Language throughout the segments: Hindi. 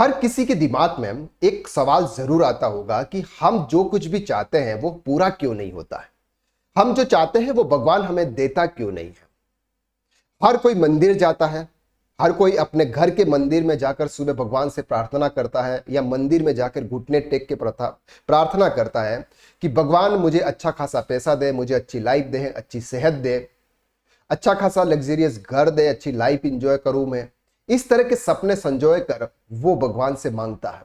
हर किसी के दिमाग में एक सवाल जरूर आता होगा कि हम जो कुछ भी चाहते हैं वो पूरा क्यों नहीं होता है। हम जो चाहते हैं वो भगवान हमें देता क्यों नहीं है। हर कोई मंदिर जाता है, हर कोई अपने घर के मंदिर में जाकर सुबह भगवान से प्रार्थना करता है या मंदिर में जाकर घुटने टेक के प्रार्थना करता है कि भगवान मुझे अच्छा खासा पैसा दे, मुझे अच्छी लाइफ दे, अच्छी सेहत दे, अच्छा खासा लग्जरियस घर दे, अच्छी लाइफ इंजॉय करूं मैं। इस तरह के सपने संजोए कर वो भगवान से मांगता है,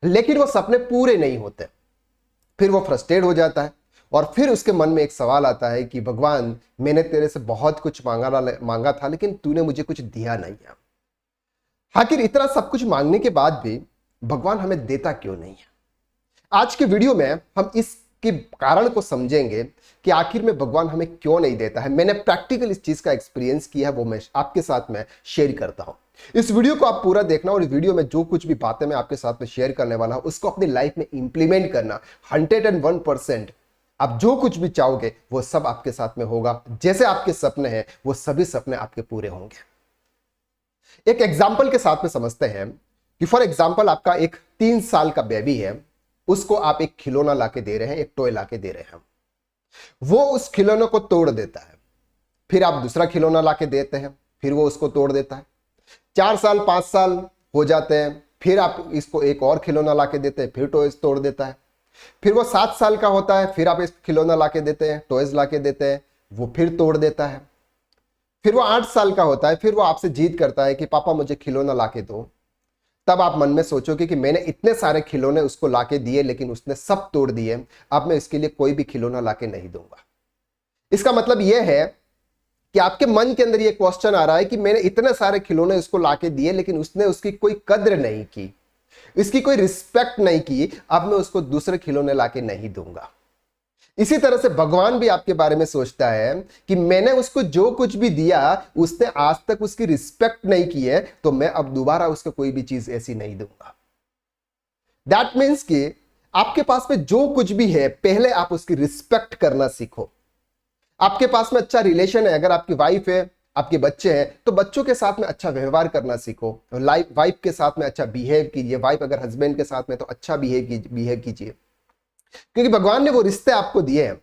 लेकिन वो सपने पूरे नहीं होते। फिर वो फ्रस्ट्रेट हो जाता है और फिर उसके मन में एक सवाल आता है कि भगवान, मैंने तेरे से बहुत कुछ मांगा था लेकिन तूने मुझे कुछ दिया नहीं है। आखिर इतना सब कुछ मांगने के बाद भी भगवान हमें देता क्यों नहीं है। आज के वीडियो में हम इसके कारण को समझेंगे कि आखिर में भगवान हमें क्यों नहीं देता है। मैंने प्रैक्टिकल इस चीज का एक्सपीरियंस किया है, वो मैं आपके साथ में शेयर करता हूं। इस वीडियो को आप पूरा देखना और इस वीडियो में जो कुछ भी बातें मैं आपके साथ में शेयर करने वाला हूं उसको अपनी लाइफ में इंप्लीमेंट करना। 101% आप जो कुछ भी चाहोगे वो सब आपके साथ में होगा। जैसे आपके सपने हैं वो सभी सपने आपके पूरे होंगे। एक एग्जाम्पल के साथ में समझते हैं कि फॉर एग्जाम्पल आपका एक 3 साल का बेबी है, उसको आप एक खिलौना लाके दे रहे हैं, एक टॉय लाके दे रहे हैं। वो उस खिलौने को तोड़ देता है, फिर आप दूसरा खिलौना लाके देते हैं, फिर वो उसको तोड़ देता है। 4 साल 5 साल हो जाते हैं, फिर आप इसको एक और खिलौना लाके देते हैं, फिर टॉयज तोड़ देता है। फिर वो 7 साल का होता है, फिर आप इस खिलौना लाके देते हैं, टॉयज लाके देते हैं, वो फिर तोड़ देता है। फिर वो 8 साल का होता है, फिर वो आपसे जिद करता है कि पापा मुझे खिलौना लाके दो। तब आप मन में सोचोगे कि मैंने इतने सारे खिलौने उसको लाके दिए लेकिन उसने सब तोड़ दिए, अब मैं इसके लिए कोई भी खिलौना लाके नहीं दूंगा। इसका मतलब यह है कि आपके मन के अंदर यह क्वेश्चन आ रहा है कि मैंने इतने सारे खिलौने उसको लाके दिए लेकिन उसने उसकी कोई कद्र नहीं की, इसकी कोई रिस्पेक्ट नहीं की, अब मैं उसको दूसरे खिलौने लाके नहीं दूंगा। इसी तरह से भगवान भी आपके बारे में सोचता है कि मैंने उसको जो कुछ भी दिया उसने आज तक उसकी रिस्पेक्ट नहीं की है, तो मैं अब दोबारा उसको कोई भी चीज ऐसी नहीं दूंगा। दैट मीन्स कि आपके पास में जो कुछ भी है पहले आप उसकी रिस्पेक्ट करना सीखो। आपके पास में अच्छा रिलेशन है, अगर आपकी वाइफ है, आपके बच्चे हैं, तो बच्चों के साथ में अच्छा व्यवहार करना सीखो। वाइफ के साथ में अच्छा बिहेव कीजिए। वाइफ अगर हस्बैंड के साथ में तो अच्छा बिहेव कीजिए, क्योंकि भगवान ने वो रिश्ते आपको दिए हैं।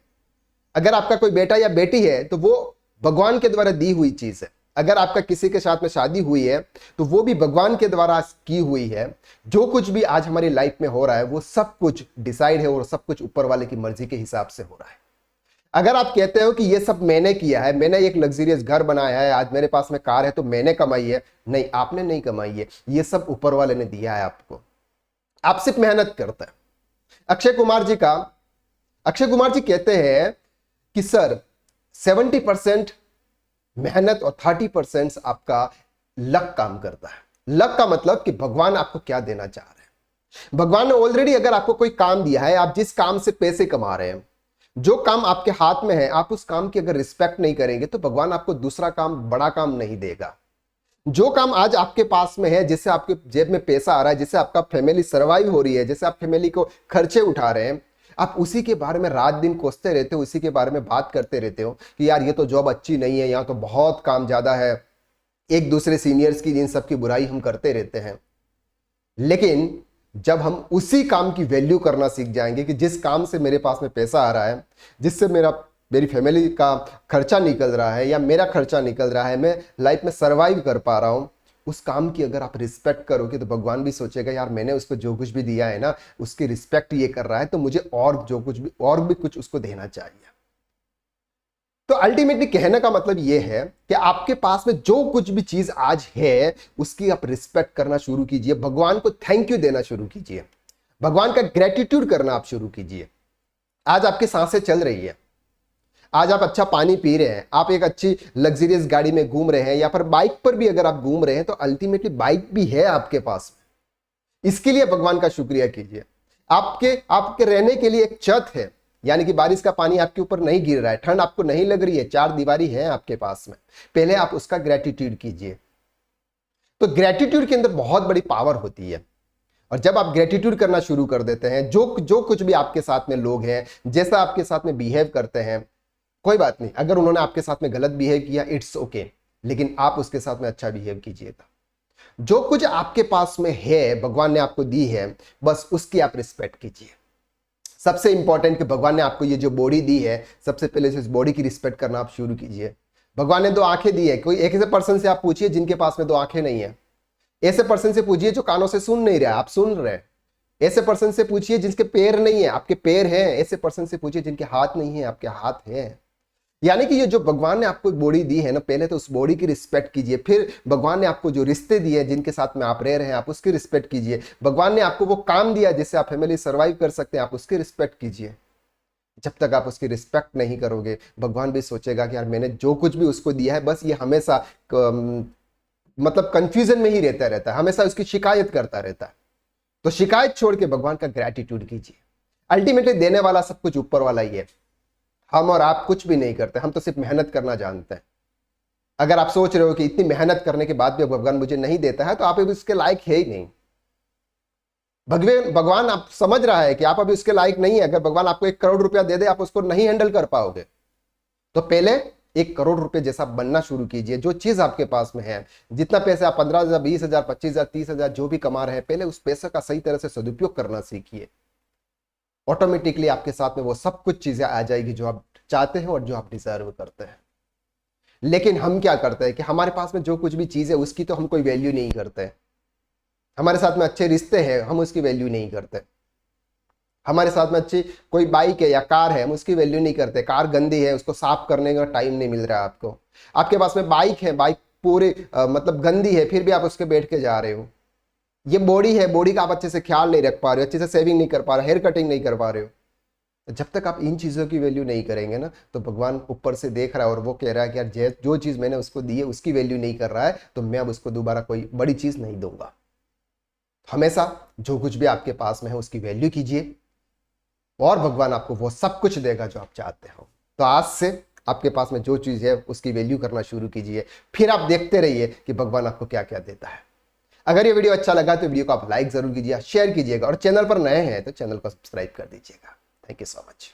अगर आपका कोई बेटा या बेटी है तो वो भगवान के द्वारा दी हुई चीज है। अगर आपका किसी के साथ में शादी हुई है तो वो भी भगवान के द्वारा की हुई है। जो कुछ भी आज हमारी लाइफ में हो रहा है वो सब कुछ डिसाइड है और सब कुछ ऊपर वाले की मर्जी के हिसाब से हो रहा है। अगर आप कहते हो कि ये सब मैंने किया है, मैंने एक लग्जरियस घर बनाया है, आज मेरे पास में कार है तो मैंने कमाई है, नहीं, आपने नहीं कमाई है, ये सब ऊपर वाले ने दिया है आपको। आप सिर्फ मेहनत करते हैं। अक्षय कुमार जी कहते हैं कि सर 70% मेहनत और 30% आपका लक काम करता है। लक का मतलब कि भगवान आपको क्या देना चाह रहे हैं। भगवान ने ऑलरेडी अगर आपको कोई काम दिया है, आप जिस काम से पैसे कमा रहे हैं, जो काम आपके हाथ में है, आप उस काम की अगर रिस्पेक्ट नहीं करेंगे तो भगवान आपको दूसरा काम, बड़ा काम नहीं देगा। जो काम आज आपके पास में है, जिससे आपके जेब में पैसा आ रहा है, जिससे आपका फैमिली सर्वाइव हो रही है, जिससे आप फैमिली को खर्चे उठा रहे हैं, आप उसी के बारे में रात दिन कोसते रहते हो, उसी के बारे में बात करते रहते हो कि यार ये तो जॉब अच्छी नहीं है, यहाँ तो बहुत काम ज्यादा है। एक दूसरे सीनियर्स की, इन सब की बुराई हम करते रहते हैं। लेकिन जब हम उसी काम की वैल्यू करना सीख जाएंगे कि जिस काम से मेरे पास में पैसा आ रहा है, जिससे मेरी फैमिली का खर्चा निकल रहा है या मेरा खर्चा निकल रहा है, मैं लाइफ में सरवाइव कर पा रहा हूं, उस काम की अगर आप रिस्पेक्ट करोगे तो भगवान भी सोचेगा यार मैंने उसको जो कुछ भी दिया है ना, उसकी रिस्पेक्ट ये कर रहा है, तो मुझे और भी कुछ उसको देना चाहिए। तो अल्टीमेटली कहने का मतलब यह है कि आपके पास में जो कुछ भी चीज आज है उसकी आप रिस्पेक्ट करना शुरू कीजिए। भगवान को थैंक यू देना शुरू कीजिए। भगवान का ग्रेटिट्यूड करना आप शुरू कीजिए। आज आपकी सांसें चल रही है, आज आप अच्छा पानी पी रहे हैं, आप एक अच्छी लग्जरियस गाड़ी में घूम रहे हैं या फिर बाइक पर भी अगर आप घूम रहे हैं, तो अल्टीमेटली बाइक भी है आपके पास में। इसके लिए भगवान का शुक्रिया कीजिए। आपके रहने के लिए एक छत है, यानी कि बारिश का पानी आपके ऊपर नहीं गिर रहा है, ठंड आपको नहीं लग रही है, 4 दीवारी है आपके पास में। पहले आप उसका ग्रेटिट्यूड कीजिए। तो ग्रेटिट्यूड के अंदर बहुत बड़ी पावर होती है। और जब आप ग्रेटिट्यूड करना शुरू कर देते हैं, जो कुछ भी आपके साथ में लोग हैं, जैसा आपके साथ में बिहेव करते हैं, कोई बात नहीं, अगर उन्होंने आपके साथ में गलत बिहेव किया, इट्स ओके, लेकिन आप उसके साथ में अच्छा बिहेव कीजिएगा। जो कुछ आपके पास में है, भगवान ने आपको दी है, बस उसकी आप रिस्पेक्ट कीजिए। सबसे इंपॉर्टेंट कि भगवान ने आपको ये जो बॉडी दी है, सबसे पहले इस बॉडी की रिस्पेक्ट करना आप शुरू कीजिए। भगवान ने 2 आंखें दी है। कोई एक ऐसे पर्सन से आप पूछिए जिनके पास में 2 आंखें नहीं है। ऐसे पर्सन से पूछिए जो कानों से सुन नहीं रहा, आप सुन रहे हैं। ऐसे पर्सन से पूछिए जिसके पैर नहीं है, आपके पैर हैं। ऐसे पर्सन से पूछिए जिनके हाथ नहीं है, आपके हाथ हैं। यानी कि ये जो भगवान ने आपको बॉडी दी है ना, पहले तो उस बॉडी की रिस्पेक्ट कीजिए। फिर भगवान ने आपको जो रिश्ते दिए जिनके साथ में आप रह रहे हैं, आप उसकी रिस्पेक्ट कीजिए। भगवान ने आपको वो काम दिया जिससे आप फैमिली सर्वाइव कर सकते हैं, आप उसकी रिस्पेक्ट कीजिए। जब तक आप उसकी रिस्पेक्ट नहीं करोगे, भगवान भी सोचेगा कि यार मैंने जो कुछ भी उसको दिया है, बस ये हमेशा मतलब कंफ्यूजन में ही रहता है, हमेशा उसकी शिकायत करता रहता है। तो शिकायत छोड़ के भगवान का ग्रेटिट्यूड कीजिए। अल्टीमेटली देने वाला सब कुछ ऊपर वाला ही है। हम और आप कुछ भी नहीं करते, हम तो सिर्फ मेहनत करना जानते हैं। अगर आप सोच रहे हो कि इतनी मेहनत करने के बाद भी भगवान मुझे नहीं देता है, तो आप अभी उसके लायक है ही नहीं। भगवान आप समझ रहा है कि आप अभी उसके लायक नहीं है। अगर भगवान आपको 1 करोड़ रुपया दे दे, आप उसको नहीं हैंडल कर पाओगे। तो पहले 1 करोड़ रुपए जैसा बनना शुरू कीजिए। जो चीज आपके पास में है, जितना पैसे आप 15,000, 20,000, 25,000, 30,000 जो भी कमा रहे हैं, पहले उस पैसे का सही तरह से सदुपयोग करना सीखिए। ऑटोमेटिकली आपके साथ में वो सब कुछ चीजें आ जाएगी जो आप चाहते हैं और जो आप डिजर्व करते हैं। लेकिन हम क्या करते हैं कि हमारे पास में जो कुछ भी चीज है उसकी तो हम कोई वैल्यू नहीं करते। हमारे साथ में अच्छे रिश्ते हैं, हम उसकी वैल्यू नहीं करते। हमारे साथ में अच्छी कोई बाइक है या कार है, हम उसकी वैल्यू नहीं करते। कार गंदी है, उसको साफ करने का टाइम नहीं मिल रहा है आपको। आपके पास में बाइक है, बाइक पूरी मतलब गंदी है, फिर भी आप उसके बैठ के जा रहे हो। ये बॉडी है, बॉडी का आप अच्छे से ख्याल नहीं रख पा रहे हो, अच्छे से सेविंग नहीं कर पा रहे हो, हेयर कटिंग नहीं कर पा रहे हो। जब तक आप इन चीज़ों की वैल्यू नहीं करेंगे ना, तो भगवान ऊपर से देख रहा है और वो कह रहा है कि यार जो चीज़ मैंने उसको दी है उसकी वैल्यू नहीं कर रहा है, तो मैं अब उसको दोबारा कोई बड़ी चीज़ नहीं दूंगा। हमेशा जो कुछ भी आपके पास में है उसकी वैल्यू कीजिए और भगवान आपको वो सब कुछ देगा जो आप चाहते हो। तो आज से आपके पास में जो चीज़ है उसकी वैल्यू करना शुरू कीजिए। फिर आप देखते रहिए कि भगवान आपको क्या क्या देता है। अगर ये वीडियो अच्छा लगा तो वीडियो को आप लाइक जरूर कीजिए, शेयर कीजिएगा और चैनल पर नए हैं तो चैनल को सब्सक्राइब कर दीजिएगा। Thank you so much.